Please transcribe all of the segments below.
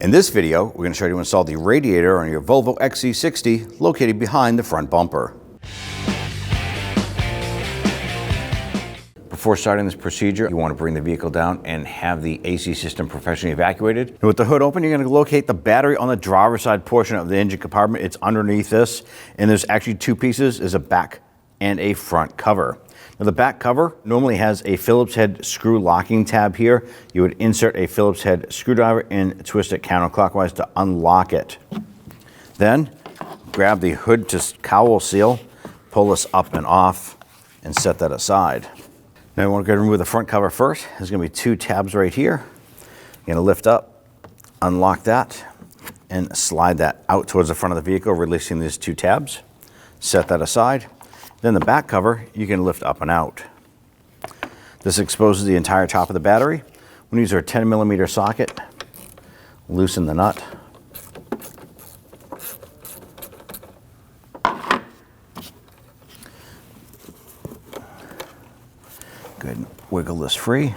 In this video, we're going to show you how to install the radiator on your Volvo XC60 located behind the front bumper. Before starting this procedure, you want to bring the vehicle down and have the AC system professionally evacuated. And with the hood open, you're going to locate the battery on the driver's side portion of the engine compartment. It's underneath this, and there's actually two pieces. There's a back and a front cover. Now the back cover normally has a Phillips head screw locking tab here. You would insert a Phillips head screwdriver and twist it counterclockwise to unlock it. Then grab the hood to cowl seal, pull this up and off, and set that aside. Now you want to go ahead and remove the front cover first. There's going to be two tabs right here. You're going to lift up, unlock that, and slide that out towards the front of the vehicle, releasing these two tabs. Set that aside. Then the back cover, you can lift up and out. This exposes the entire top of the battery. We're going to use our 10mm socket. Loosen the nut. Good. Wiggle this free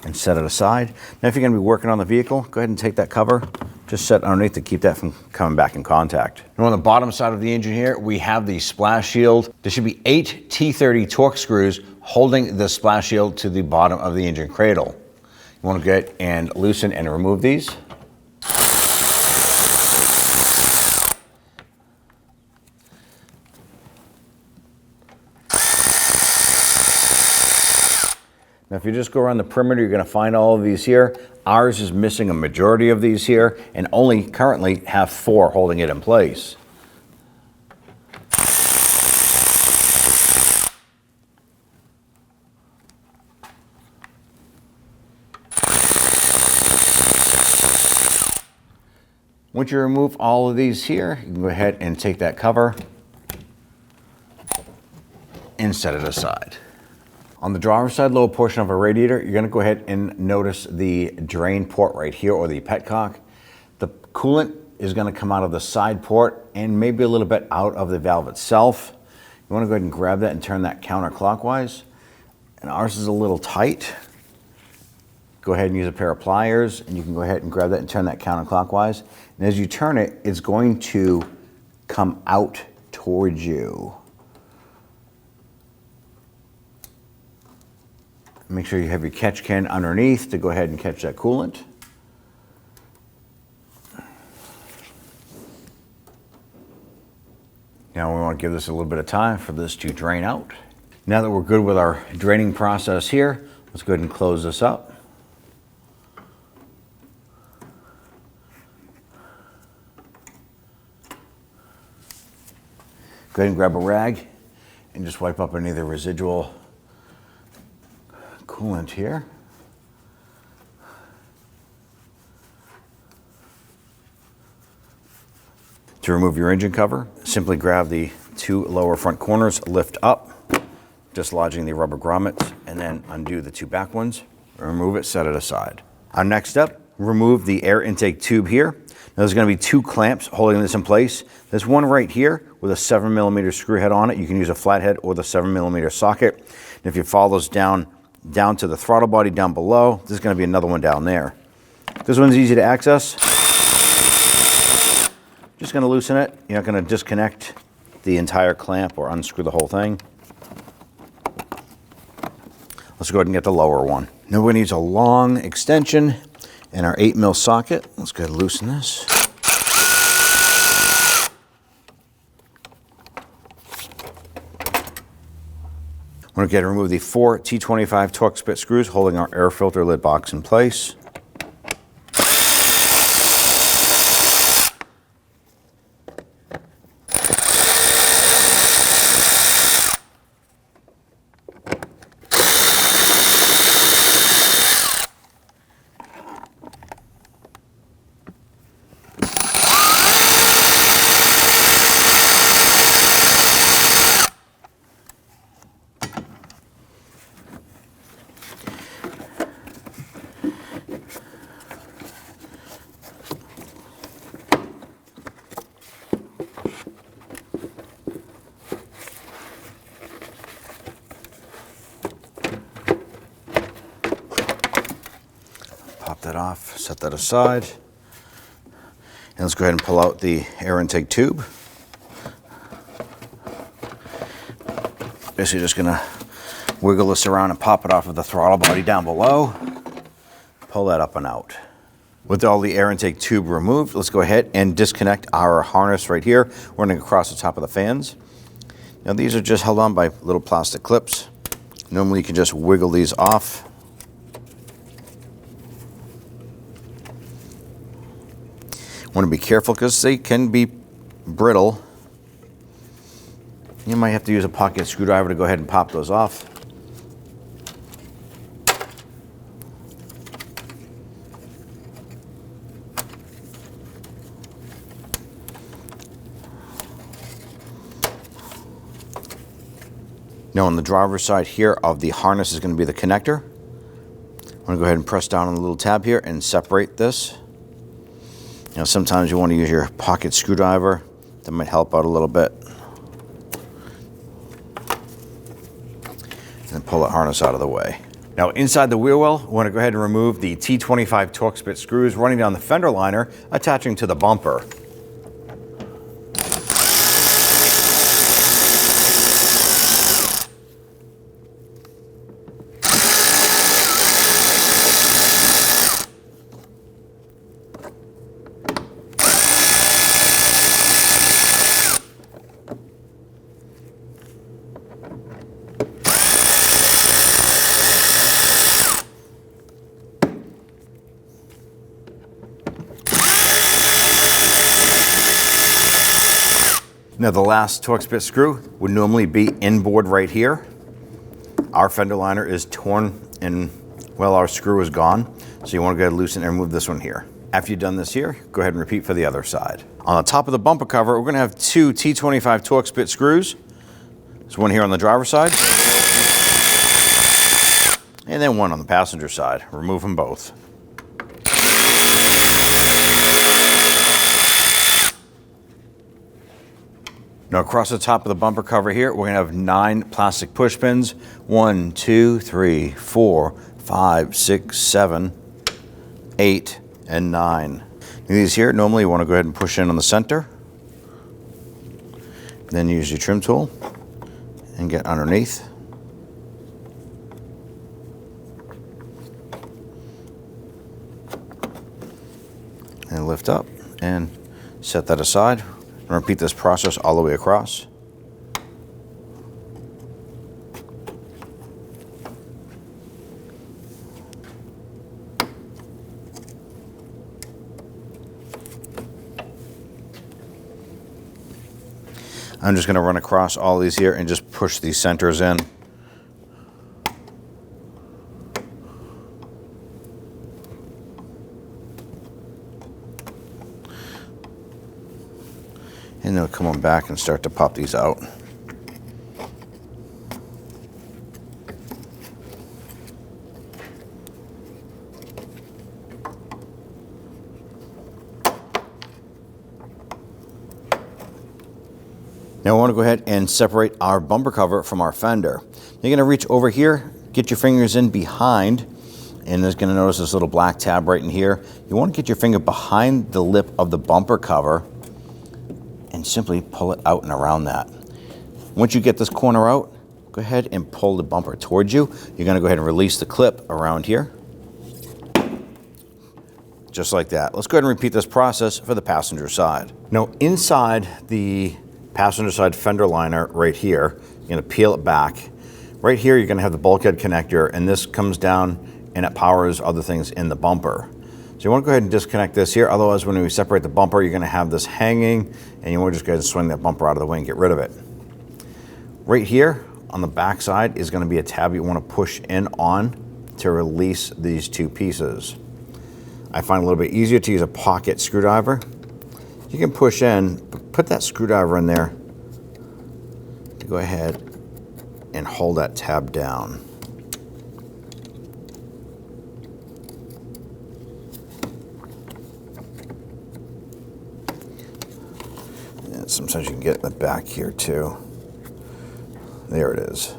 and set it aside. Now if you're going to be working on the vehicle, go ahead and take that cover. Just set underneath to keep that from coming back in contact. Now on the bottom side of the engine here, we have the splash shield. There should be 8 T30 Torx screws holding the splash shield to the bottom of the engine cradle. You want to get and loosen and remove these. Now if you just go around the perimeter, you're going to find all of these here. Ours is missing a majority of these here and only currently have 4 holding it in place. Once you remove all of these here, you can go ahead and take that cover and set it aside. On the driver's side lower portion of a radiator, you're going to go ahead and notice the drain port right here, or the petcock. The coolant is going to come out of the side port and maybe a little bit out of the valve itself. You want to go ahead and grab that and turn that counterclockwise. And ours is a little tight. Go ahead and use a pair of pliers, and you can go ahead and grab that and turn that counterclockwise. And as you turn it, it's going to come out towards you. Make sure you have your catch can underneath to go ahead and catch that coolant. Now we want to give this a little bit of time for this to drain out. Now that we're good with our draining process here, let's go ahead and close this up. Go ahead and grab a rag and just wipe up any of the residual coolant here. To remove your engine cover, simply grab the 2 lower front corners, lift up, dislodging the rubber grommets, and then undo the 2 back ones. Remove it, set it aside. Our next step, remove the air intake tube here. Now there's going to be 2 clamps holding this in place. There's one right here with a 7mm screw head on it. You can use a flathead or the 7mm socket. And if you follow those down to the throttle body down below, there's going to be another one down there. This one's easy to access. Just going to loosen it. You're not going to disconnect the entire clamp or unscrew the whole thing. Let's go ahead and get the lower one. Now we're going to use a long extension and our 8mm socket. Let's go ahead and loosen this. We're going to remove the 4 T25 Torx bit screws holding our air filter lid box in place. That off, set that aside. let's go ahead and pull out the air intake tube. Basically just gonna wiggle this around and pop it off of the throttle body down below. Pull that up and out. With all the air intake tube removed, let's go ahead and disconnect our harness right here. We're going to go across the top of the fans. Now these are just held on by little plastic clips. Normally you can just wiggle these off. Want to be careful because they can be brittle. You might have to use a pocket screwdriver to go ahead and pop those off. Now on the driver's side here of the harness is going to be the connector. I'm going to go ahead and press down on the little tab here and separate this. Now sometimes you want to use your pocket screwdriver. That might help out a little bit. And then pull the harness out of the way. Now inside the wheel well, we want to go ahead and remove the T25 Torx bit screws running down the fender liner attaching to the bumper. Now the last Torx bit screw would normally be inboard right here. Our fender liner is torn and, well, our screw is gone. So you want to go ahead and loosen and remove this one here. After you've done this here, go ahead and repeat for the other side. On the top of the bumper cover, we're going to have two T25 Torx bit screws. There's one here on the driver's side, and then one on the passenger side. Remove them both. Now across the top of the bumper cover here, we're going to have 9 plastic push pins. 1, 2, 3, 4, 5, 6, 7, 8, and 9. These here, normally you want to go ahead and push in on the center. Then use your trim tool and get underneath. And lift up and set that aside. And repeat this process all the way across. I'm just going to run across all these here and just push these centers in. And then come on back and start to pop these out. Now I want to go ahead and separate our bumper cover from our fender. You're going to reach over here, get your fingers in behind, and there's going to notice this little black tab right in here. You want to get your finger behind the lip of the bumper cover and simply pull it out and around that. Once you get this corner out, go ahead and pull the bumper towards you. You're going to go ahead and release the clip around here. Just like that. Let's go ahead and repeat this process for the passenger side. Now inside the passenger side fender liner right here, you're going to peel it back. Right here you're going to have the bulkhead connector, and this comes down and it powers other things in the bumper. So you want to go ahead and disconnect this here, otherwise when we separate the bumper you're going to have this hanging and you want to just go ahead and swing that bumper out of the way and get rid of it. Right here on the back side is going to be a tab you want to push in on to release these two pieces. I find it a little bit easier to use a pocket screwdriver. You can push in, but put that screwdriver in there to go ahead and hold that tab down. Sometimes you can get in the back here too. There it is.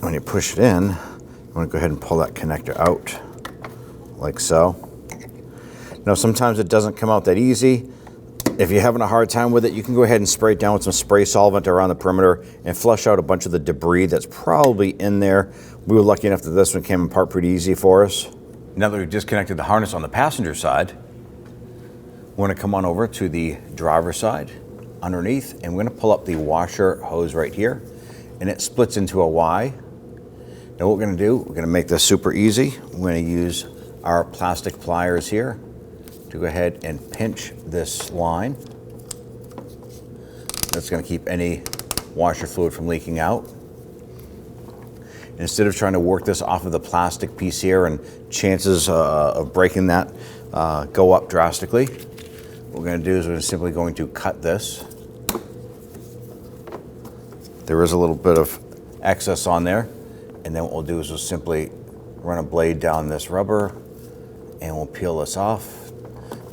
When you push it in, you want to go ahead and pull that connector out, like so. Now sometimes it doesn't come out that easy. If you're having a hard time with it, you can go ahead and spray it down with some spray solvent around the perimeter and flush out a bunch of the debris that's probably in there. We were lucky enough that this one came apart pretty easy for us. Now that we've disconnected the harness on the passenger side, we're going to come on over to the driver's side underneath, and we're going to pull up the washer hose right here, and it splits into a Y. Now what we're going to do, we're going to make this super easy. We're going to use our plastic pliers here to go ahead and pinch this line. That's going to keep any washer fluid from leaking out. And instead of trying to work this off of the plastic piece here, and chances of breaking that go up drastically, what we're going to do is we're simply going to cut this. There is a little bit of excess on there, and then what we'll do is we'll simply run a blade down this rubber and we'll peel this off.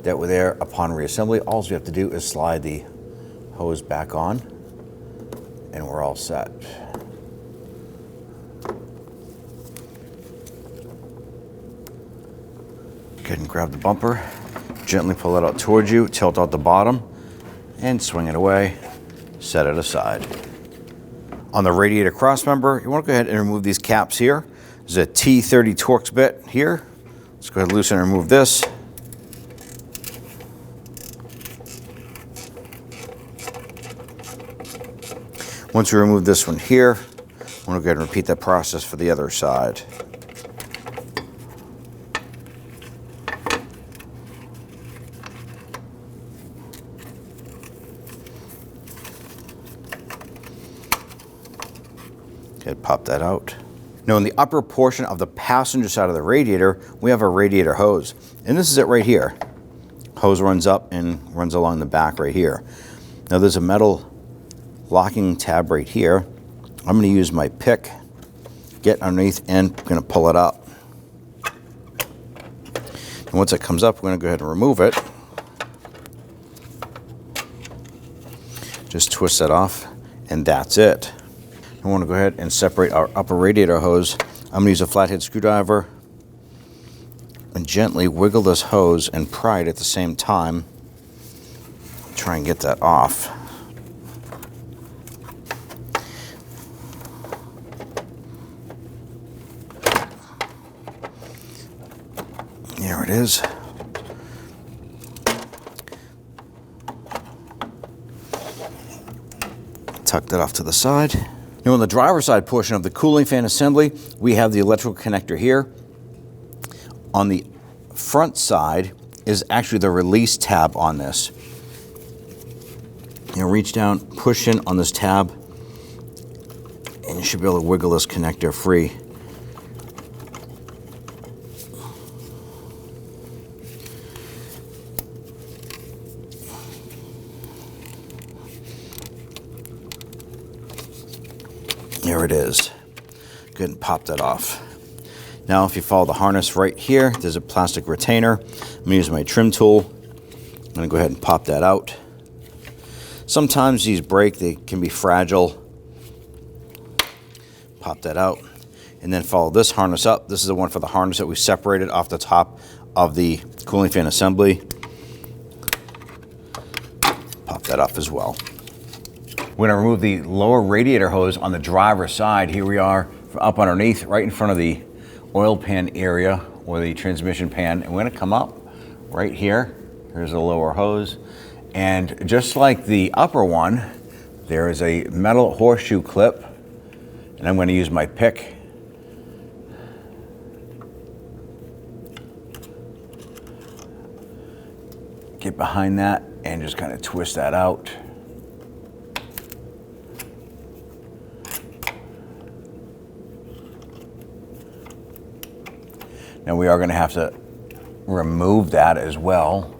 That way there, upon reassembly, all we have to do is slide the hose back on and we're all set. Go ahead and grab the bumper, gently pull it out towards you, tilt out the bottom, and swing it away, set it aside. On the radiator crossmember, you want to go ahead and remove these caps here. There's a T30 Torx bit here. Let's go ahead and loosen and remove this. Once we remove this one here, I'm going to go ahead and repeat that process for the other side. Go ahead, pop that out. Now in the upper portion of the passenger side of the radiator, we have a radiator hose. And this is it right here. Hose runs up and runs along the back right here. Now there's a metal locking tab right here. I'm going to use my pick, get underneath, and I'm going to pull it up. And once it comes up, we're going to go ahead and remove it. Just twist that off, and that's it. I want to go ahead and separate our upper radiator hose. I'm going to use a flathead screwdriver and gently wiggle this hose and pry it at the same time. Try and get that off. There it is. Tuck that off to the side. Now on the driver's side portion of the cooling fan assembly, we have the electrical connector here. On the front side is actually the release tab on this. You know, reach down, push in on this tab, and you should be able to wiggle this connector free. There it is. Go ahead and pop that off. Now if you follow the harness right here, there's a plastic retainer. I'm going to use my trim tool. I'm going to go ahead and pop that out. Sometimes these break, they can be fragile. Pop that out. And then follow this harness up. This is the one for the harness that we separated off the top of the cooling fan assembly. Pop that off as well. We're going to remove the lower radiator hose on the driver's side. Here we are up underneath, right in front of the oil pan area or the transmission pan. And we're going to come up right here. Here's the lower hose. And just like the upper one, there is a metal horseshoe clip. And I'm going to use my pick. Get behind that and just kind of twist that out. Now we are going to have to remove that as well.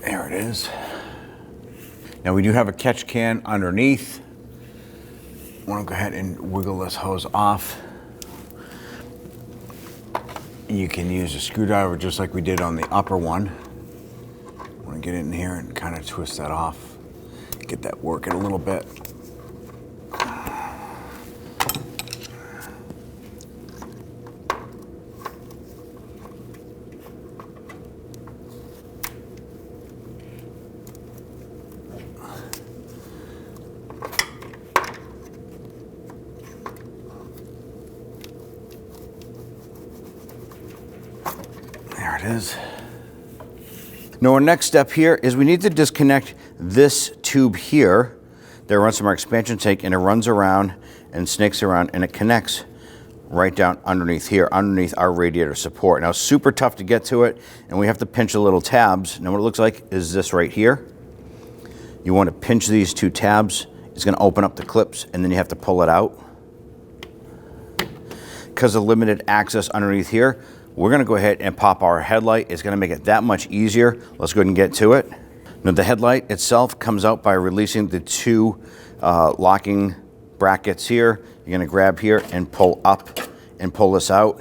There it is. Now we do have a catch can underneath. I want to go ahead and wiggle this hose off. You can use a screwdriver just like we did on the upper one. I want to get in here and kind of twist that off. Get that working a little bit. There it is. Now our next step here is we need to disconnect this tube here that runs from our expansion tank, and it runs around and snakes around and it connects right down underneath here, underneath our radiator support. Now, super tough to get to it, and we have to pinch the little tabs. Now, what it looks like is this right here. You want to pinch these two tabs. It's going to open up the clips, and then you have to pull it out. Because of limited access underneath here, we're going to go ahead and pop our headlight. It's going to make it that much easier. Let's go ahead and get to it. Now, the headlight itself comes out by releasing the two locking brackets here. You're going to grab here and pull up and pull this out.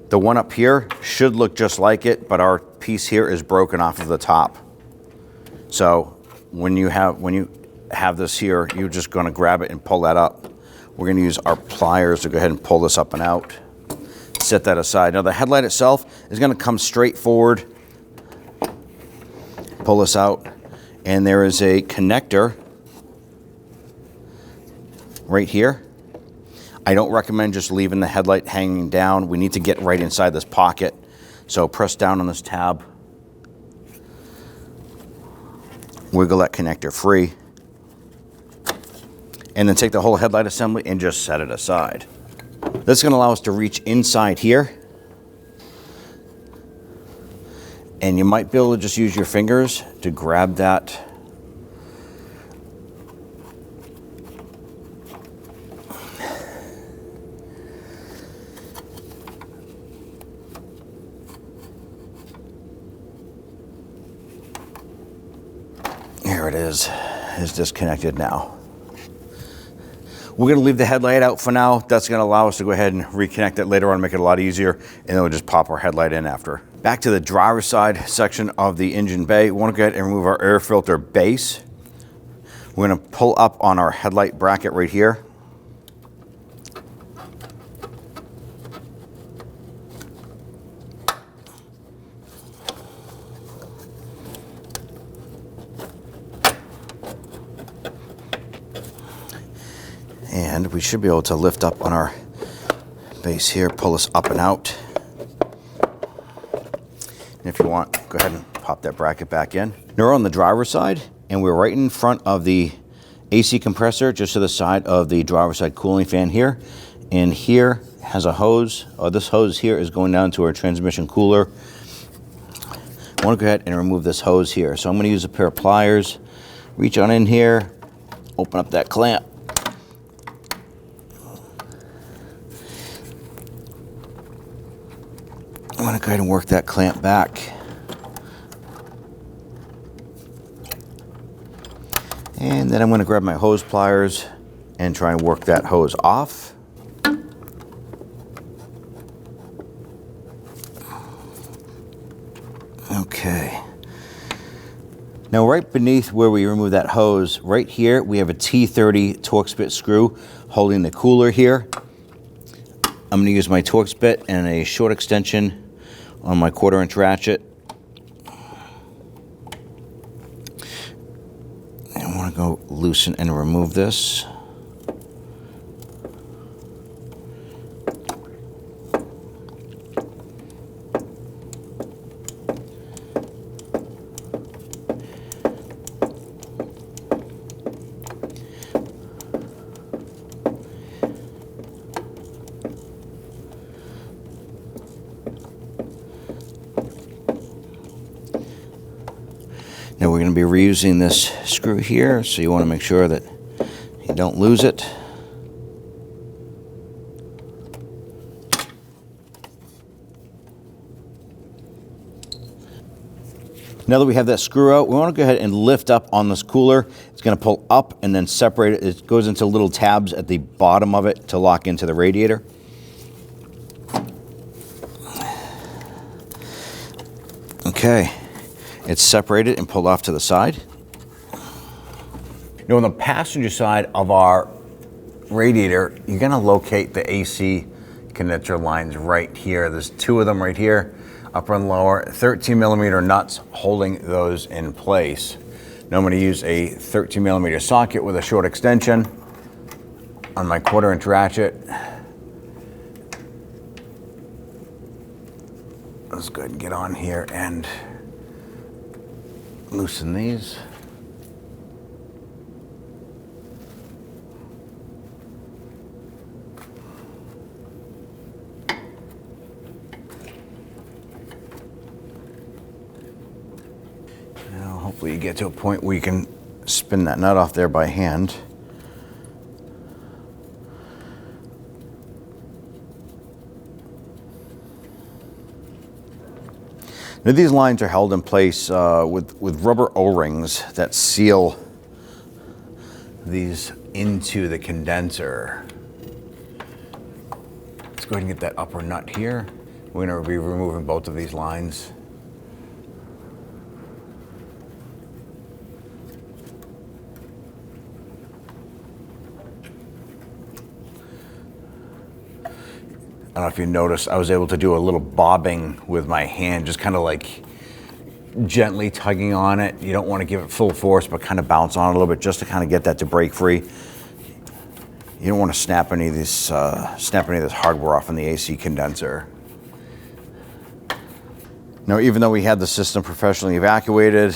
The one up here should look just like it, but our piece here is broken off of the top. So when you have this here, you're just going to grab it and pull that up. We're going to use our pliers to go ahead and pull this up and out. Set that aside. Now the headlight itself is going to come straight forward. Pull this out, and there is a connector right here. I don't recommend just leaving the headlight hanging down. We need to get right inside this pocket. So press down on this tab. Wiggle that connector free. And then take the whole headlight assembly and just set it aside. This is going to allow us to reach inside here. And you might be able to just use your fingers to grab that. There it is. It's disconnected now. We're going to leave the headlight out for now. That's going to allow us to go ahead and reconnect it later on, make it a lot easier, and then we'll just pop our headlight in after. Back to the driver's side section of the engine bay. We want to go ahead and remove our air filter base. We're going to pull up on our headlight bracket right here. And we should be able to lift up on our base here, pull this up and out. And if you want, go ahead and pop that bracket back in. Now we're on the driver's side, and we're right in front of the AC compressor, just to the side of the driver's side cooling fan here. And here has a hose. This hose here is going down to our transmission cooler. I want to go ahead and remove this hose here. So I'm going to use a pair of pliers, reach on in here, open up that clamp. I'm going to go ahead and work that clamp back. And then I'm going to grab my hose pliers and try and work that hose off. Okay. Now right beneath where we remove that hose, right here, we have a T30 Torx bit screw holding the cooler here. I'm going to use my Torx bit and a short extension on my 1/4-inch ratchet. And I want to go loosen and remove this. Now we're going to be reusing this screw here, so you want to make sure that you don't lose it. Now that we have that screw out, we want to go ahead and lift up on this cooler. It's going to pull up and then separate it. It goes into little tabs at the bottom of it to lock into the radiator. Okay. It's separated and pulled off to the side. Now on the passenger side of our radiator, you're going to locate the AC condenser lines right here. There's two of them right here, upper and lower, 13mm nuts holding those in place. Now I'm going to use a 13mm socket with a short extension on my 1/4-inch ratchet. Let's go ahead and get on here and loosen these. Now, hopefully you get to a point where you can spin that nut off there by hand. Now, these lines are held in place with rubber O-rings that seal these into the condenser. Let's go ahead and get that upper nut here. We're going to be removing both of these lines. I don't know if you noticed, I was able to do a little bobbing with my hand, just kind of like gently tugging on it. You don't want to give it full force, but kind of bounce on it a little bit just to kind of get that to break free. You don't want to snap any of this hardware off in the AC condenser. Now, even though we had the system professionally evacuated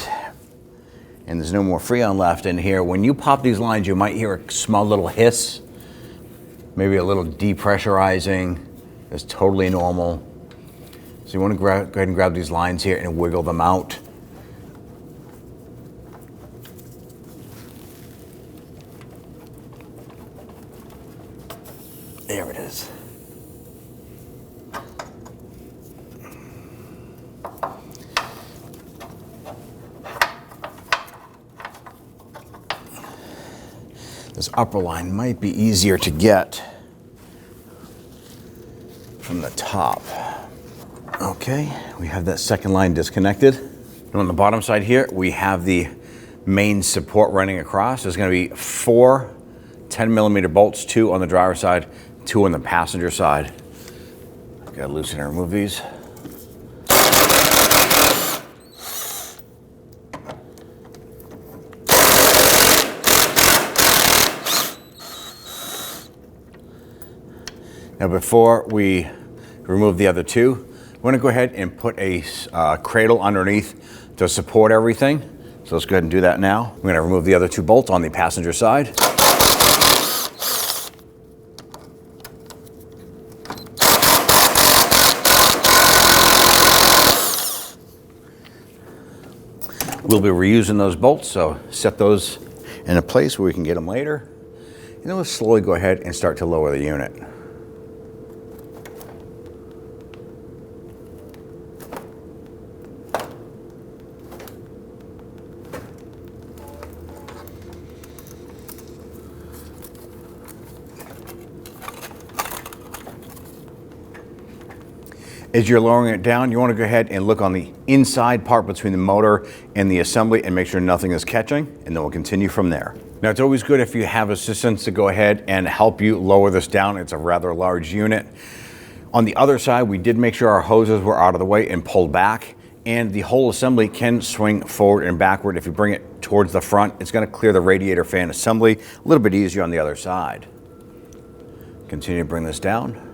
and there's no more Freon left in here, when you pop these lines, you might hear a small little hiss, maybe a little depressurizing. It's totally normal. So you want to go ahead and grab these lines here and wiggle them out. There it is. This upper line might be easier to get from the top. Okay, we have that second line disconnected. And on the bottom side here, we have the main support running across. There's going to be 4 10mm bolts, 2 on the driver's side, 2 on the passenger side. Gotta loosen and remove these. Now, before we remove the other 2, we're going to go ahead and put a cradle underneath to support everything. So let's go ahead and do that now. We're going to remove the other 2 bolts on the passenger side. We'll be reusing those bolts, so set those in a place where we can get them later. And then we'll slowly go ahead and start to lower the unit. As you're lowering it down, you want to go ahead and look on the inside part between the motor and the assembly and make sure nothing is catching, and then we'll continue from there. Now, it's always good if you have assistants to go ahead and help you lower this down. It's a rather large unit. On the other side, we did make sure our hoses were out of the way and pulled back, and the whole assembly can swing forward and backward. If you bring it towards the front, it's going to clear the radiator fan assembly a little bit easier on the other side. Continue to bring this down.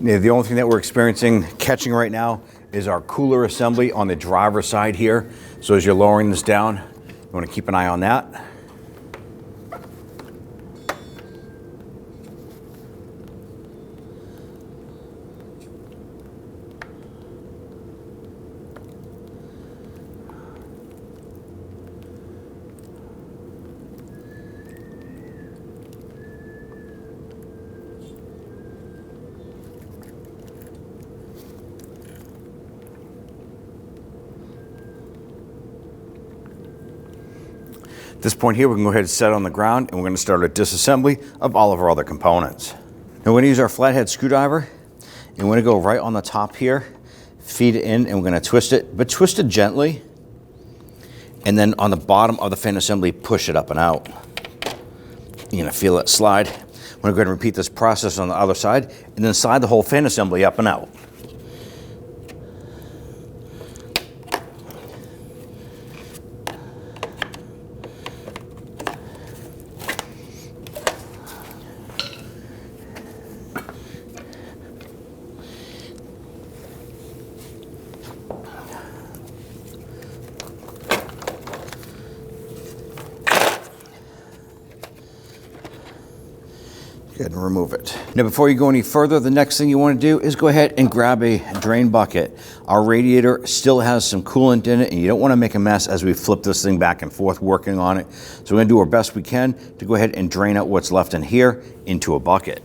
The only thing that we're experiencing catching right now is our cooler assembly on the driver's side here. So as you're lowering this down, you want to keep an eye on that. At this point here, we can go ahead and set it on the ground, and we're going to start a disassembly of all of our other components. Now, we're going to use our flathead screwdriver, and we're going to go right on the top here, feed it in, and we're going to twist it, but twist it gently. And then on the bottom of the fan assembly, push it up and out. You're going to feel it slide. I'm going to go ahead and repeat this process on the other side and then slide the whole fan assembly up and out. Go ahead and remove it. Now, before you go any further, the next thing you want to do is go ahead and grab a drain bucket. Our radiator still has some coolant in it, and you don't want to make a mess as we flip this thing back and forth working on it. So we're going to do our best we can to go ahead and drain out what's left in here into a bucket.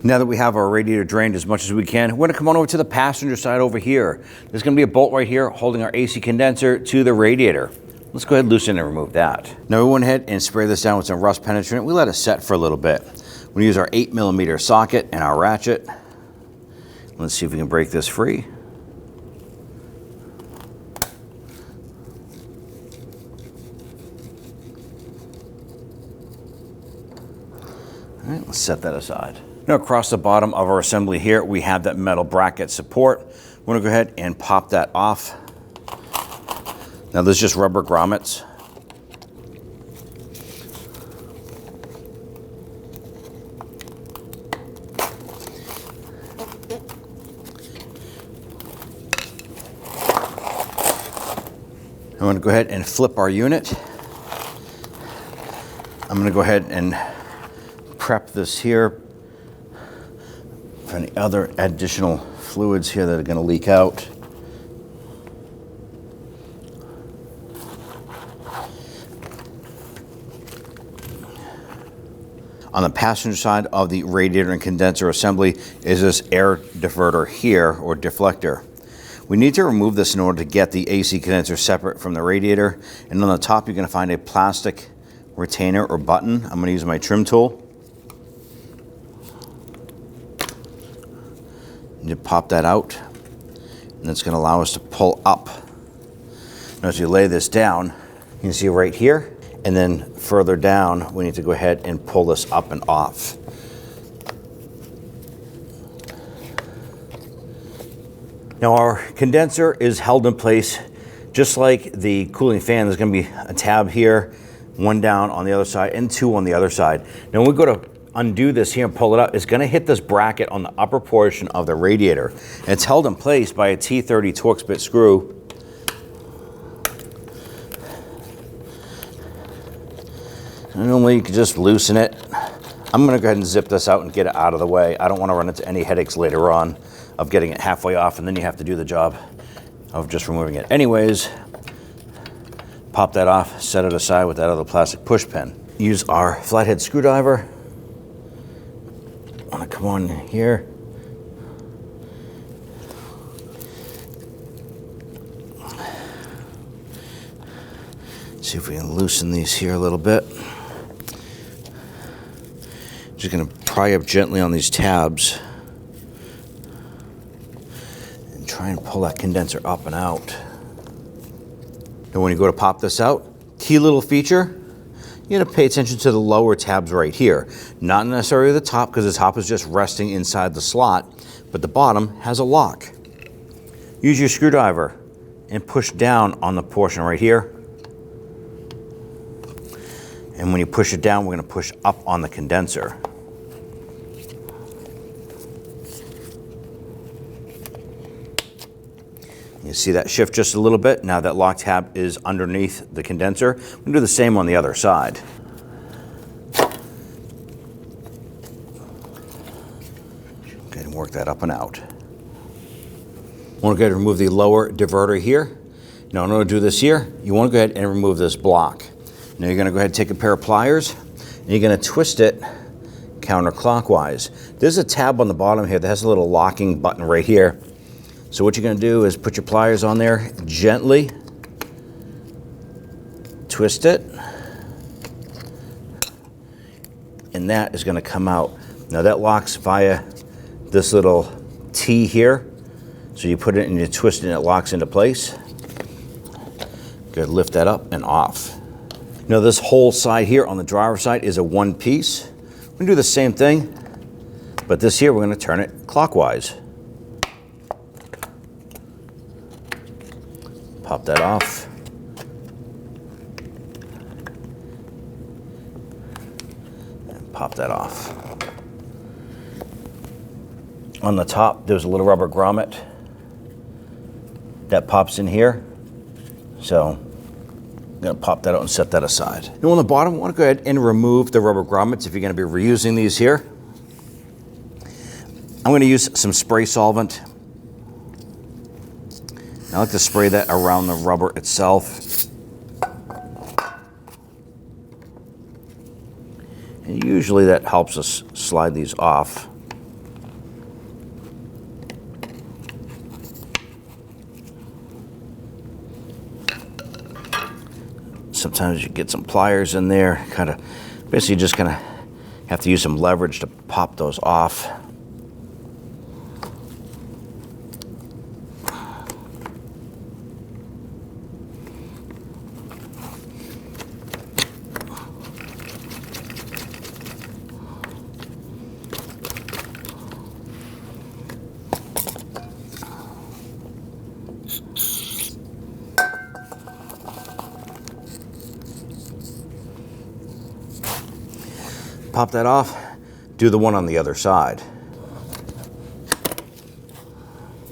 Now that we have our radiator drained as much as we can, we're going to come on over to the passenger side over here. There's going to be a bolt right here holding our AC condenser to the radiator. Let's go ahead and loosen and remove that. Now we went ahead and spray this down with some rust penetrant. We let it set for a little bit. We're going to use our 8mm socket and our ratchet. Let's see if we can break this free. All right, let's set that aside. Now across the bottom of our assembly here, we have that metal bracket support. We're gonna go ahead and pop that off. Now there's just rubber grommets. I'm gonna go ahead and flip our unit. I'm gonna go ahead and prep this here for any other additional fluids here that are going to leak out. On the passenger side of the radiator and condenser assembly is this air diverter here, or deflector. We need to remove this in order to get the AC condenser separate from the radiator. And on the top, you're going to find a plastic retainer or button. I'm going to use my trim tool. You pop that out, and it's going to allow us to pull up. Now, as you lay this down, you can see right here, and then further down, we need to go ahead and pull this up and off. Now, our condenser is held in place just like the cooling fan. There's going to be a tab here, one down on the other side, and two on the other side. Now, when we go to undo this here and pull it up, it's going to hit this bracket on the upper portion of the radiator. And it's held in place by a T30 Torx bit screw. And normally you can just loosen it. I'm going to go ahead and zip this out and get it out of the way. I don't want to run into any headaches later on of getting it halfway off, and then you have to do the job of just removing it. Anyways, pop that off, set it aside with that other plastic push pin. Use our flathead screwdriver. I want to come on here. See if we can loosen these here a little bit. Just going to pry up gently on these tabs and try and pull that condenser up and out. And when you go to pop this out, key little feature, you got to pay attention to the lower tabs right here. Not necessarily the top, because the top is just resting inside the slot, but the bottom has a lock. Use your screwdriver and push down on the portion right here. And when you push it down, we're going to push up on the condenser. You see that shift just a little bit. Now that lock tab is underneath the condenser. We're going to do the same on the other side. Okay, and work that up and out. I want to go ahead and remove the lower diverter here. Now in order to do this here, you want to go ahead and remove this block. Now you're going to go ahead and take a pair of pliers, and you're going to twist it counterclockwise. There's a tab on the bottom here that has a little locking button right here. So what you're going to do is put your pliers on there, gently twist it, and that is going to come out. Now that locks via this little T here. So you put it and you twist it and it locks into place. Good, lift that up and off. Now this whole side here on the driver's side is a one piece. We're going to do the same thing, but this here we're going to turn it clockwise. Pop that off. And pop that off. On the top, there's a little rubber grommet that pops in here. So I'm going to pop that out and set that aside. Now on the bottom, I want to go ahead and remove the rubber grommets if you're going to be reusing these here. I'm going to use some spray solvent. I like to spray that around the rubber itself. And usually that helps us slide these off. Sometimes you get some pliers in there, basically just gonna have to use some leverage to pop those off. Pop that off, do the one on the other side.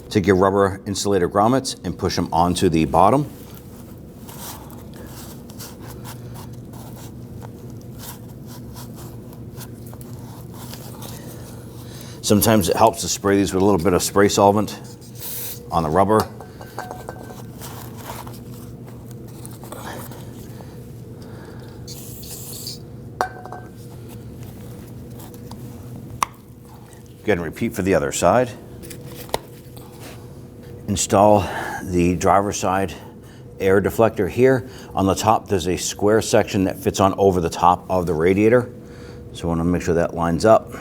Take your rubber insulator grommets and push them onto the bottom. Sometimes it helps to spray these with a little bit of spray solvent on the rubber. Go ahead and repeat for the other side. Install the driver's side air deflector here. On the top, there's a square section that fits on over the top of the radiator. So I want to make sure that lines up.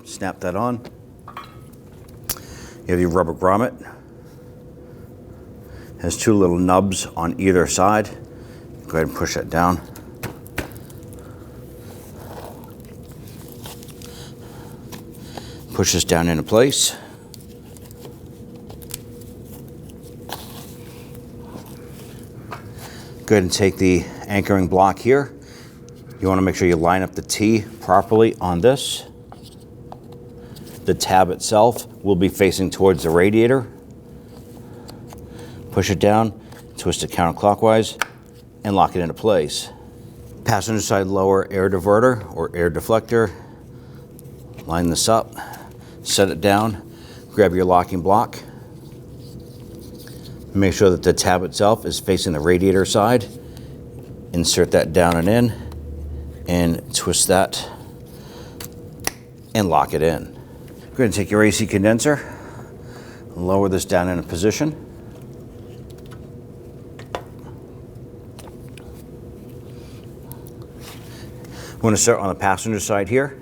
Snap that on. You have your rubber grommet. Has two little nubs on either side. Go ahead and push that down. Push this down into place. Go ahead and take the anchoring block here. You want to make sure you line up the T properly on this. The tab itself will be facing towards the radiator. Push it down, twist it counterclockwise, and lock it into place. Passenger side lower air diverter or air deflector. Line this up. Set it down, grab your locking block. Make sure that the tab itself is facing the radiator side. Insert that down and in, and twist that, and lock it in. Go ahead and take your AC condenser, lower this down into position. We're going to start on the passenger side here.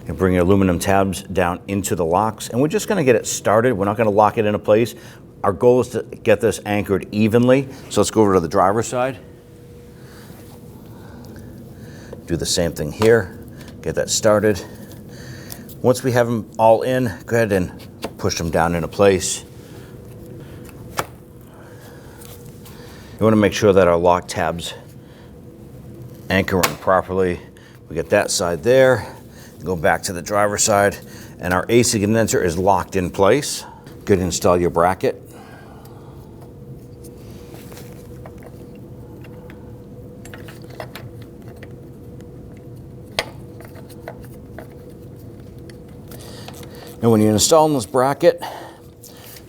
And bring your aluminum tabs down into the locks, and we're just going to get it started. We're not going to lock it into place. Our goal is to get this anchored evenly. So let's go over to the driver's side. Do the same thing here. Get that started. Once we have them all in, go ahead and push them down into place. You want to make sure that our lock tabs anchor in properly. We get that side there. Go back to the driver's side, and our AC condenser is locked in place. Good, install your bracket. And when you're installing this bracket,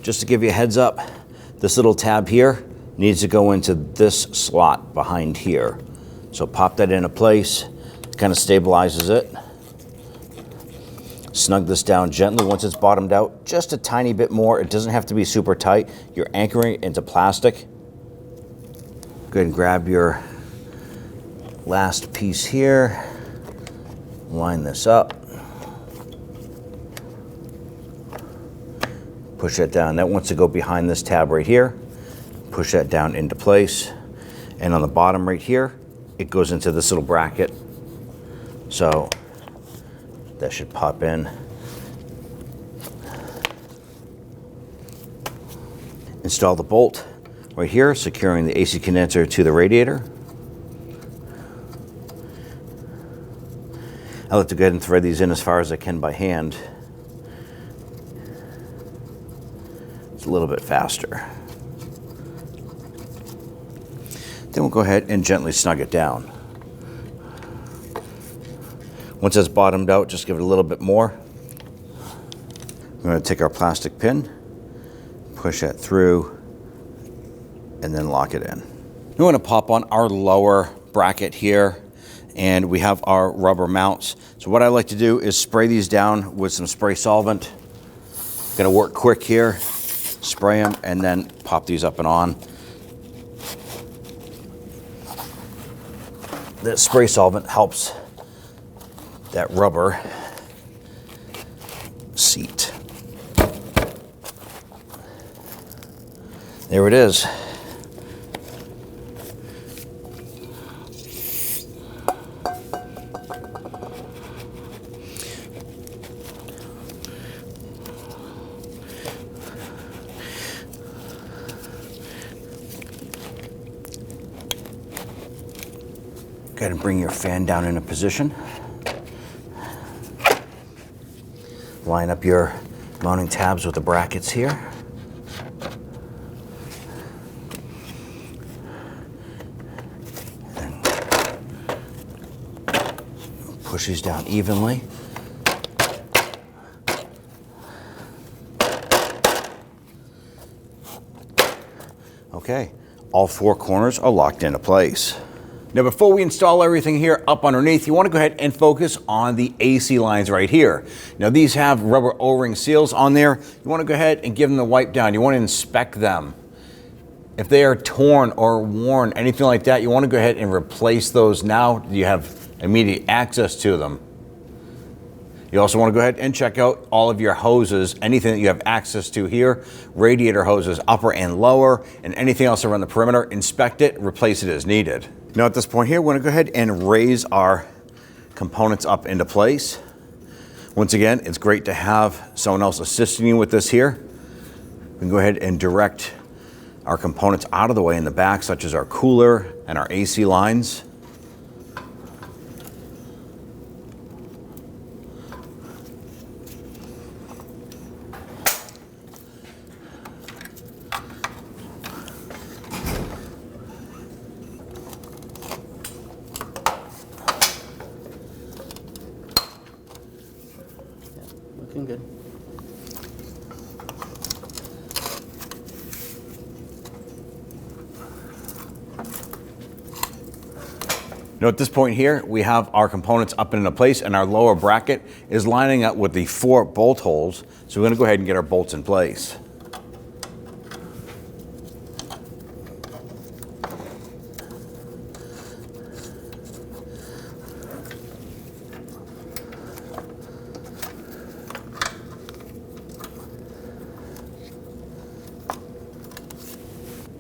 just to give you a heads up, this little tab here needs to go into this slot behind here. So pop that into place, kind of stabilizes it. Snug this down gently once it's bottomed out, just a tiny bit more. It doesn't have to be super tight. You're anchoring it into plastic. Go ahead and grab your last piece here, line this up, push that down. That wants to go behind this tab right here. Push that down into place. And on the bottom right here, it goes into this little bracket. So that should pop in. Install the bolt right here, securing the AC condenser to the radiator. I like to go ahead and thread these in as far as I can by hand. It's a little bit faster. Then we'll go ahead and gently snug it down. Once it's bottomed out, just give it a little bit more. We're going to take our plastic pin, push that through, and then lock it in. We want to pop on our lower bracket here, and we have our rubber mounts. So what I like to do is spray these down with some spray solvent. Gonna work quick here, spray them, and then pop these up and on. The spray solvent helps that rubber seat. There it is. Go ahead and bring your fan down into position. Line up your mounting tabs with the brackets here. And push these down evenly. Okay, all four corners are locked into place. Now, before we install everything here up underneath, you want to go ahead and focus on the AC lines right here. Now, these have rubber O-ring seals on there. You want to go ahead and give them the wipe down. You want to inspect them. If they are torn or worn, anything like that, you want to go ahead and replace those now. You have immediate access to them. You also want to go ahead and check out all of your hoses, anything that you have access to here, radiator hoses, upper and lower, and anything else around the perimeter. Inspect it, replace it as needed. Now at this point here, we're going to go ahead and raise our components up into place. Once again, it's great to have someone else assisting you with this here. We can go ahead and direct our components out of the way in the back, such as our cooler and our AC lines. Looking good. Now at this point here, we have our components up into place and our lower bracket is lining up with the 4 bolt holes. So we're going to go ahead and get our bolts in place.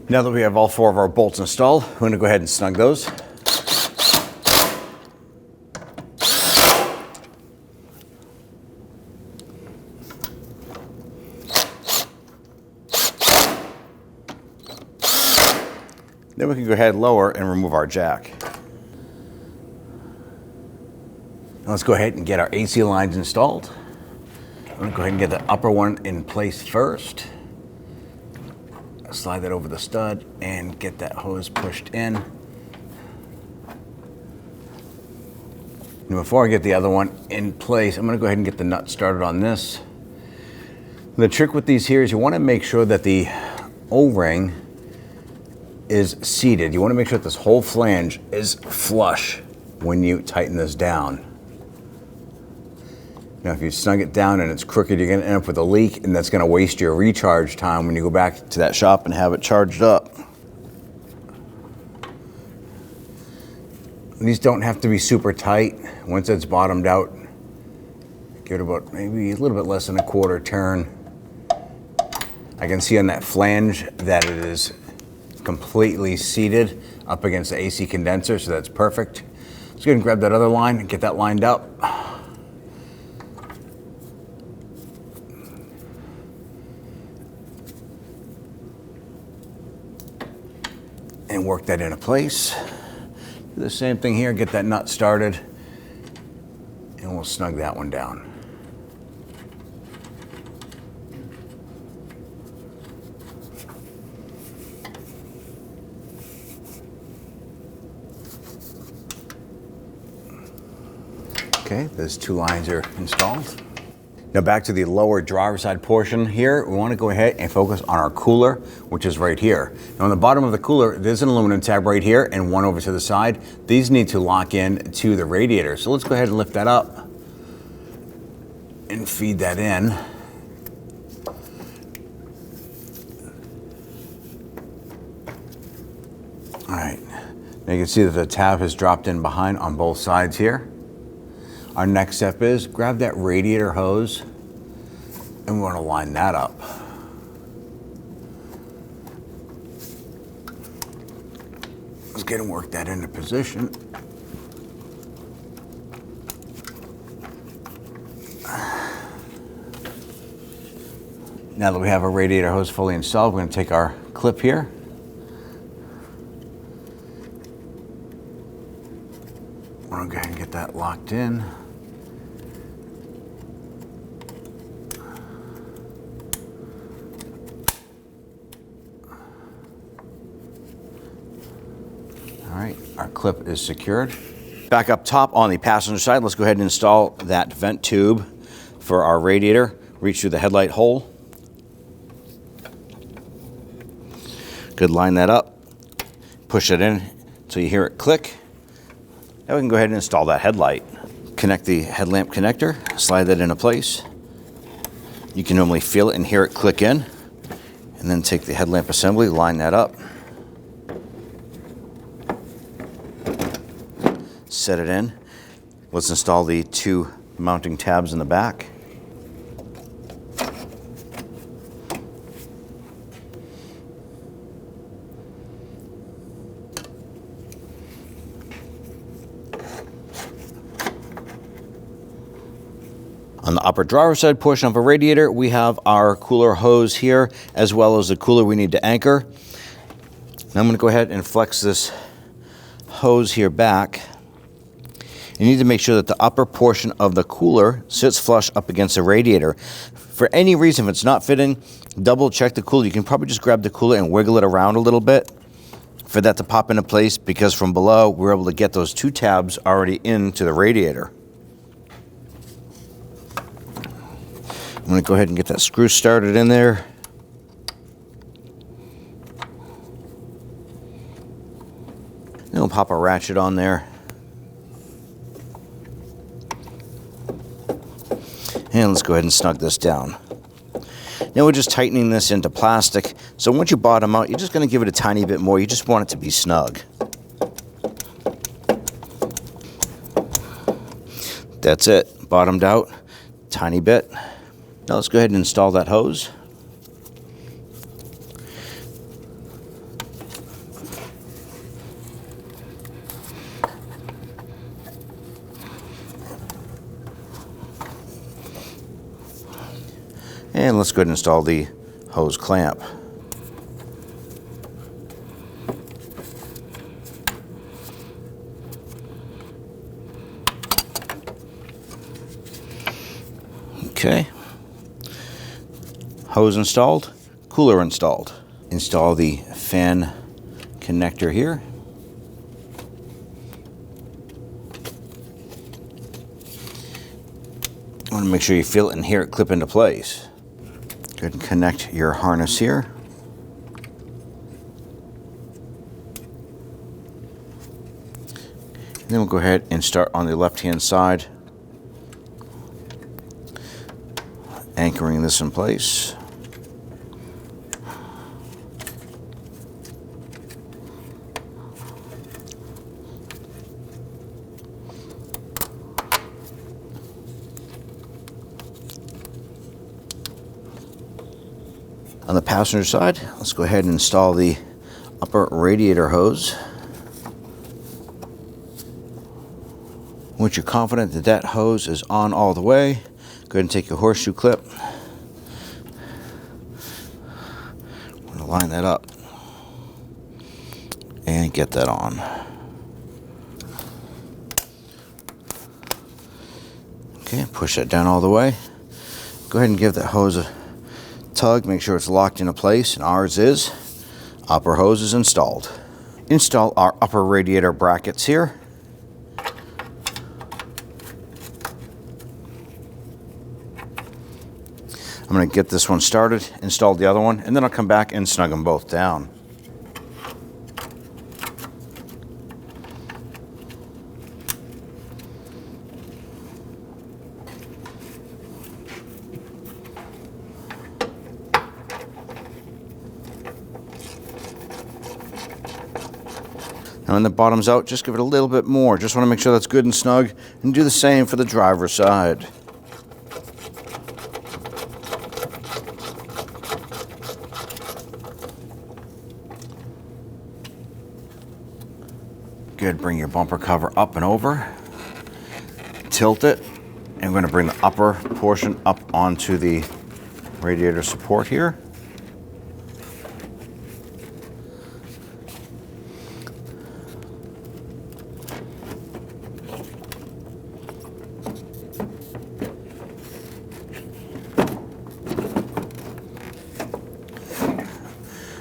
Now that we have all 4 of our bolts installed, we're going to go ahead and snug those. Then we can go ahead, lower, and remove our jack. Now let's go ahead and get our AC lines installed. I'm going to go ahead and get the upper one in place first. Slide that over the stud and get that hose pushed in. Now before I get the other one in place, I'm going to go ahead and get the nut started on this. The trick with these here is you want to make sure that the O-ring is seated. You want to make sure that this whole flange is flush when you tighten this down. Now, if you snug it down and it's crooked, you're going to end up with a leak, and that's going to waste your recharge time when you go back to that shop and have it charged up. These don't have to be super tight. Once it's bottomed out, give it about maybe a little bit less than a quarter turn. I can see on that flange that it is completely seated up against the AC condenser, so that's perfect. Let's go ahead and grab that other line and get that lined up. And work that into place. Do the same thing here, get that nut started, and we'll snug that one down. Okay, those two lines are installed. Now back to the lower driver's side portion here, we want to go ahead and focus on our cooler, which is right here. Now on the bottom of the cooler, there's an aluminum tab right here and one over to the side. These need to lock in to the radiator. So let's go ahead and lift that up and feed that in. All right, now you can see that the tab has dropped in behind on both sides here. Our next step is grab that radiator hose and we want to line that up. Let's get and work that into position. Now that we have our radiator hose fully installed, we're going to take our clip here. We're going to go ahead and get that locked in. All right, our clip is secured. Back up top on the passenger side, let's go ahead and install that vent tube for our radiator. Reach through the headlight hole. Good, line that up. Push it in until you hear it click. Now we can go ahead and install that headlight. Connect the headlamp connector, slide that into place. You can normally feel it and hear it click in. And then take the headlamp assembly, line that up. Set it in. Let's install the two mounting tabs in the back. On the upper driver's side portion of a radiator, we have our cooler hose here, as well as the cooler we need to anchor. Now I'm going to go ahead and flex this hose here back. You need to make sure that the upper portion of the cooler sits flush up against the radiator. For any reason, if it's not fitting, double check the cooler. You can probably just grab the cooler and wiggle it around a little bit for that to pop into place, because from below, we're able to get those two tabs already into the radiator. I'm going to go ahead and get that screw started in there. Then we'll pop a ratchet on there. And let's go ahead and snug this down. Now we're just tightening this into plastic. So once you bottom out, you're just going to give it a tiny bit more. You just want it to be snug. That's it, bottomed out, tiny bit. Now let's go ahead and install that hose. And let's go ahead and install the hose clamp. Okay. Hose installed, cooler installed. Install the fan connector here. I want to make sure you feel it and hear it clip into place. Go ahead and connect your harness here. And then we'll go ahead and start on the left-hand side, anchoring this in place. On the passenger side, let's go ahead and install the upper radiator hose. Once you're confident that that hose is on all the way, go ahead and take your horseshoe clip. I'm going to line that up and get that on. Okay, push that down all the way. Go ahead and give that hose a tug, make sure it's locked into place, and ours is. Upper hose is installed. Install our upper radiator brackets here. I'm going to get this one started, install the other one, and then I'll come back and snug them both down. Now when the bottom's out, just give it a little bit more. Just want to make sure that's good and snug, and do the same for the driver's side. Good, bring your bumper cover up and over, tilt it, and we're going to bring the upper portion up onto the radiator support here.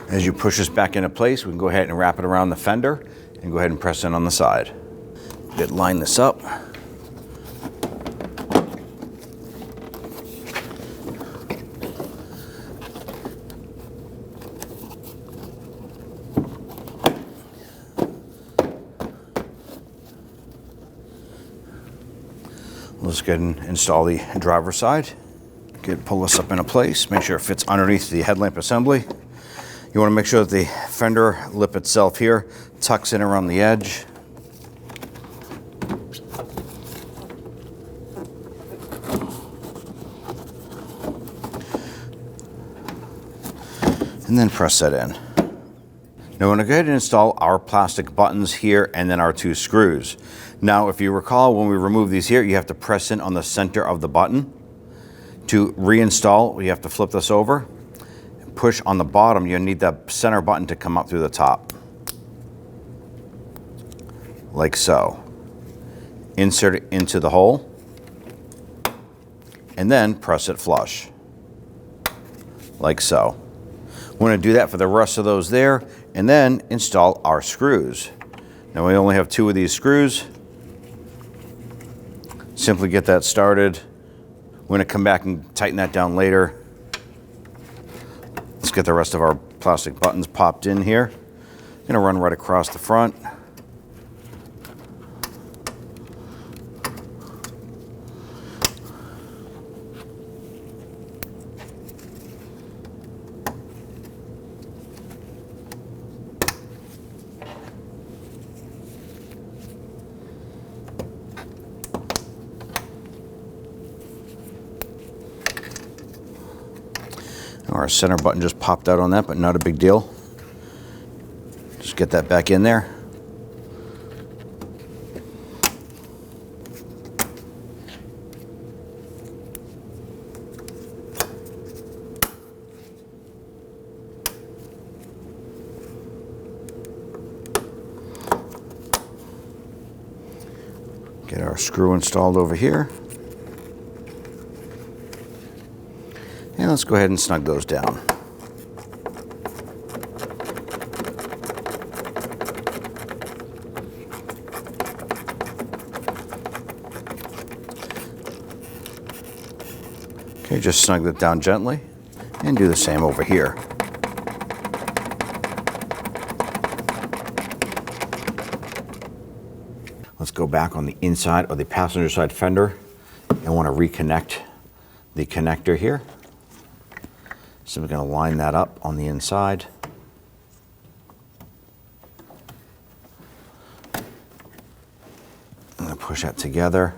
As you push this back into place, we can go ahead and wrap it around the fender and go ahead and press in on the side. Good, line this up. Let's go ahead and install the driver's side. Good, pull this up into place, make sure it fits underneath the headlamp assembly. You want to make sure that the fender lip itself here tucks in around the edge. And then press that in. Now we're going to go ahead and install our plastic buttons here and then our two screws. Now if you recall, when we remove these here, you have to press in on the center of the button. To reinstall, we have to flip this over. Push on the bottom, you need the center button to come up through the top. Like so. Insert it into the hole, and then press it flush. Like so. We're going to do that for the rest of those there, and then install our screws. Now we only have 2 of these screws. Simply get that started. We're going to come back and tighten that down later. Let's get the rest of our plastic buttons popped in here. I'm going to run right across the front. Our center button just popped out on that, but not a big deal. Just get that back in there. Get our screw installed over here. And let's go ahead and snug those down. Okay, just snug that down gently and do the same over here. Let's go back on the inside of the passenger side fender. I want to reconnect the connector here. So we're going to line that up on the inside. I'm going to push that together.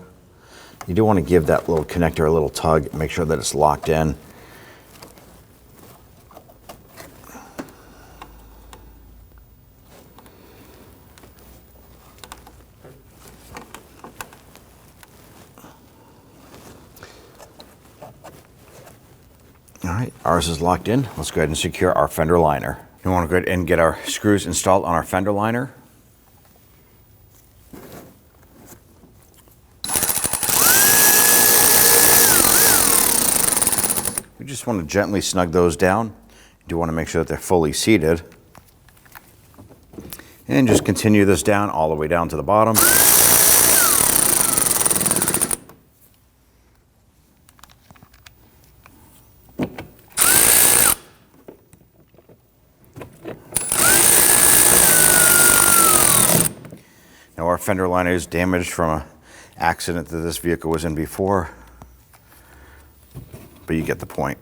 You do want to give that little connector a little tug, make sure that it's locked in. right, ours is locked in. Let's go ahead and secure our fender liner. We want to go ahead and get our screws installed on our fender liner. We just want to gently snug those down. You do want to make sure that they're fully seated. And just continue this down all the way down to the bottom. Now our fender liner is damaged from an accident that this vehicle was in before, but you get the point.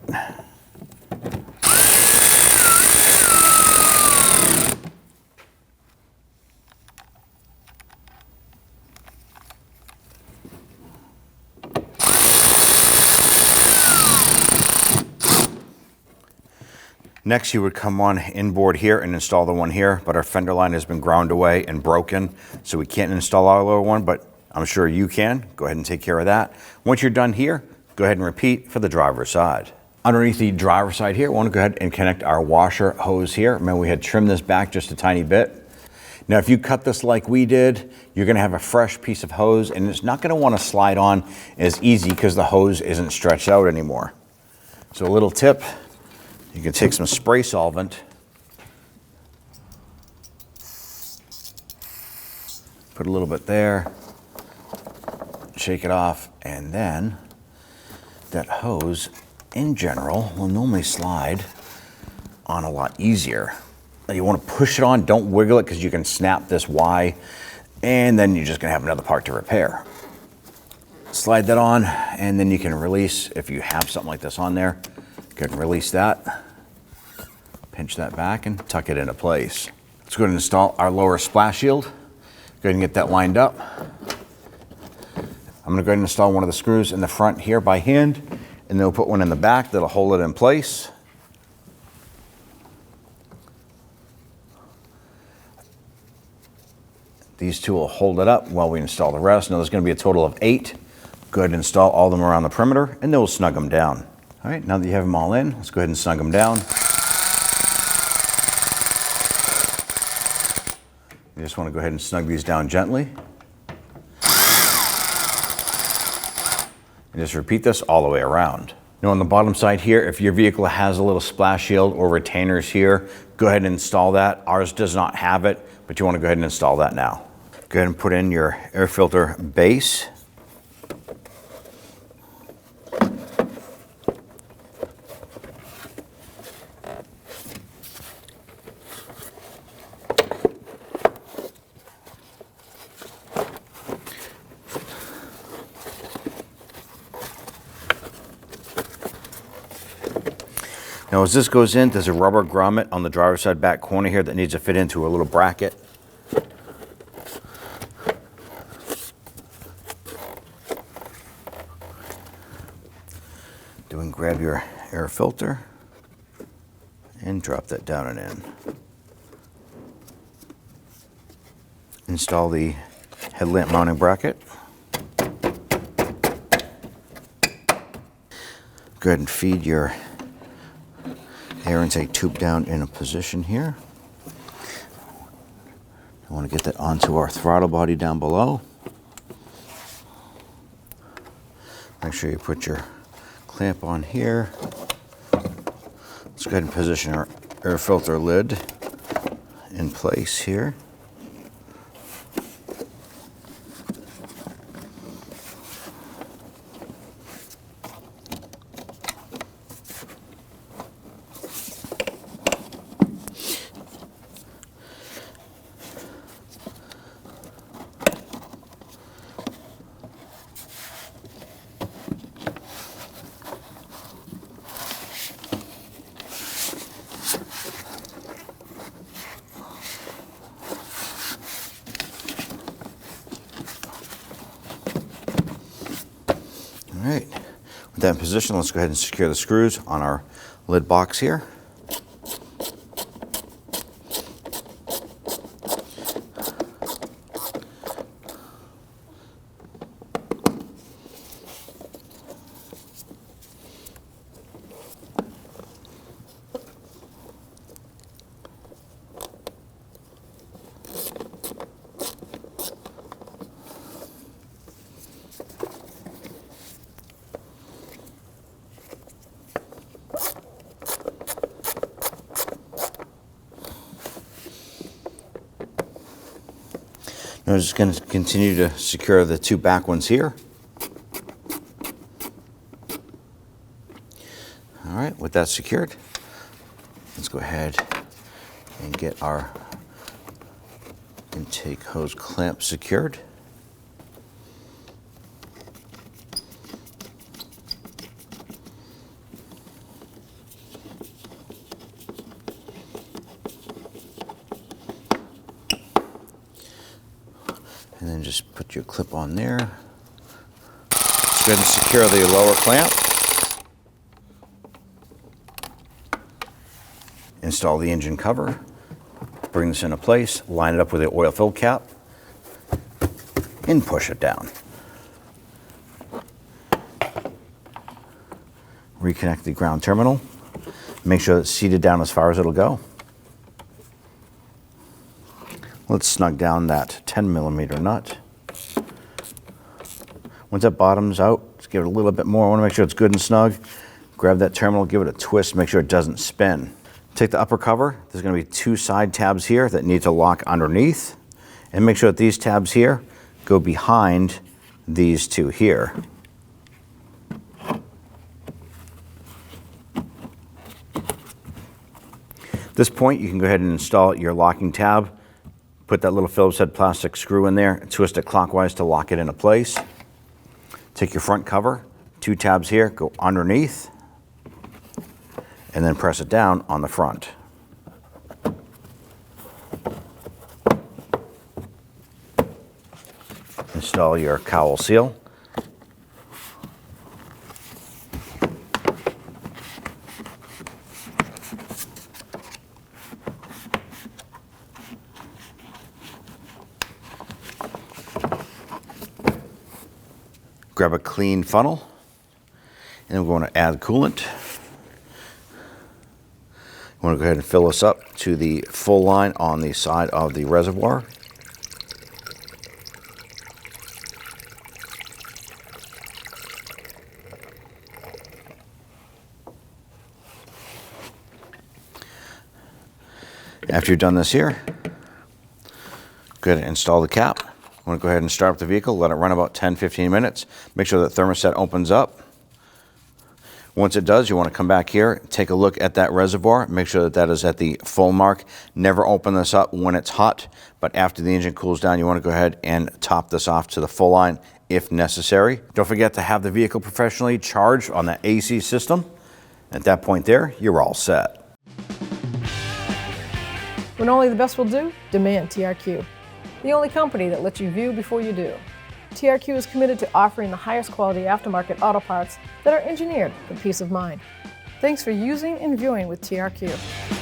Next, you would come on inboard here and install the one here, but our fender line has been ground away and broken, so we can't install our lower one, but I'm sure you can. Go ahead and take care of that. Once you're done here, go ahead and repeat for the driver's side. Underneath the driver's side here, we want to go ahead and connect our washer hose here. Remember, we had trimmed this back just a tiny bit. Now, if you cut this like we did, you're going to have a fresh piece of hose, and it's not going to want to slide on as easy because the hose isn't stretched out anymore. So a little tip. You can take some spray solvent, put a little bit there, shake it off, and then that hose in general will normally slide on a lot easier. Now you want to push it on, don't wiggle it because you can snap this Y, and then you're just going to have another part to repair. Slide that on, and then you can release, if you have something like this on there, go ahead and release that. Pinch that back and tuck it into place. Let's go ahead and install our lower splash shield. Go ahead and get that lined up. I'm going to go ahead and install one of the screws in the front here by hand, and then we'll put one in the back that'll hold it in place. These two will hold it up while we install the rest. Now there's going to be a total of 8. Go ahead and install all of them around the perimeter, and then we'll snug them down. All right, now that you have them all in, let's go ahead and snug them down. You just want to go ahead and snug these down gently. And just repeat this all the way around. Now on the bottom side here, if your vehicle has a little splash shield or retainers here, go ahead and install that. Ours does not have it, but you want to go ahead and install that now. Go ahead and put in your air filter base. Now as this goes in, there's a rubber grommet on the driver's side back corner here that needs to fit into a little bracket. Grab your air filter and drop that down and in. Install the headlamp mounting bracket. Go ahead and feed your air intake tube down in a position here. I want to get that onto our throttle body down below. Make sure you put your clamp on here. Let's go ahead and position our air filter lid in place here. All right, with that in position, let's go ahead and secure the screws on our lid box here. I'm just going to continue to secure the two back ones here. All right, with that secured, let's go ahead and get our intake hose clamp secured. And then just put your clip on there. Let's go ahead and secure the lower clamp. Install the engine cover. Bring this into place, line it up with the oil fill cap, and push it down. Reconnect the ground terminal. Make sure it's seated down as far as it'll go. Let's snug down that 10mm nut. Once that bottoms out, just give it a little bit more. I want to make sure it's good and snug. Grab that terminal, give it a twist, make sure it doesn't spin. Take the upper cover. There's going to be two side tabs here that need to lock underneath. And make sure that these tabs here go behind these two here. At this point, you can go ahead and install your locking tab. Put that little Phillips head plastic screw in there and twist it clockwise to lock it into place. Take your front cover, two tabs here, go underneath, and then press it down on the front. Install your cowl seal. Grab a clean funnel, and we're going to add coolant. I want to go ahead and fill this up to the full line on the side of the reservoir. After you've done this here, go ahead and install the cap. I want to go ahead and start up the vehicle, let it run about 10-15 minutes. Make sure that thermostat opens up. Once it does, you want to come back here, take a look at that reservoir, make sure that that is at the full mark. Never open this up when it's hot, but after the engine cools down, you want to go ahead and top this off to the full line if necessary. Don't forget to have the vehicle professionally charged on the AC system. At that point there, you're all set. When only the best will do, demand TRQ. The only company that lets you view before you do. TRQ is committed to offering the highest quality aftermarket auto parts that are engineered for peace of mind. Thanks for using and viewing with TRQ.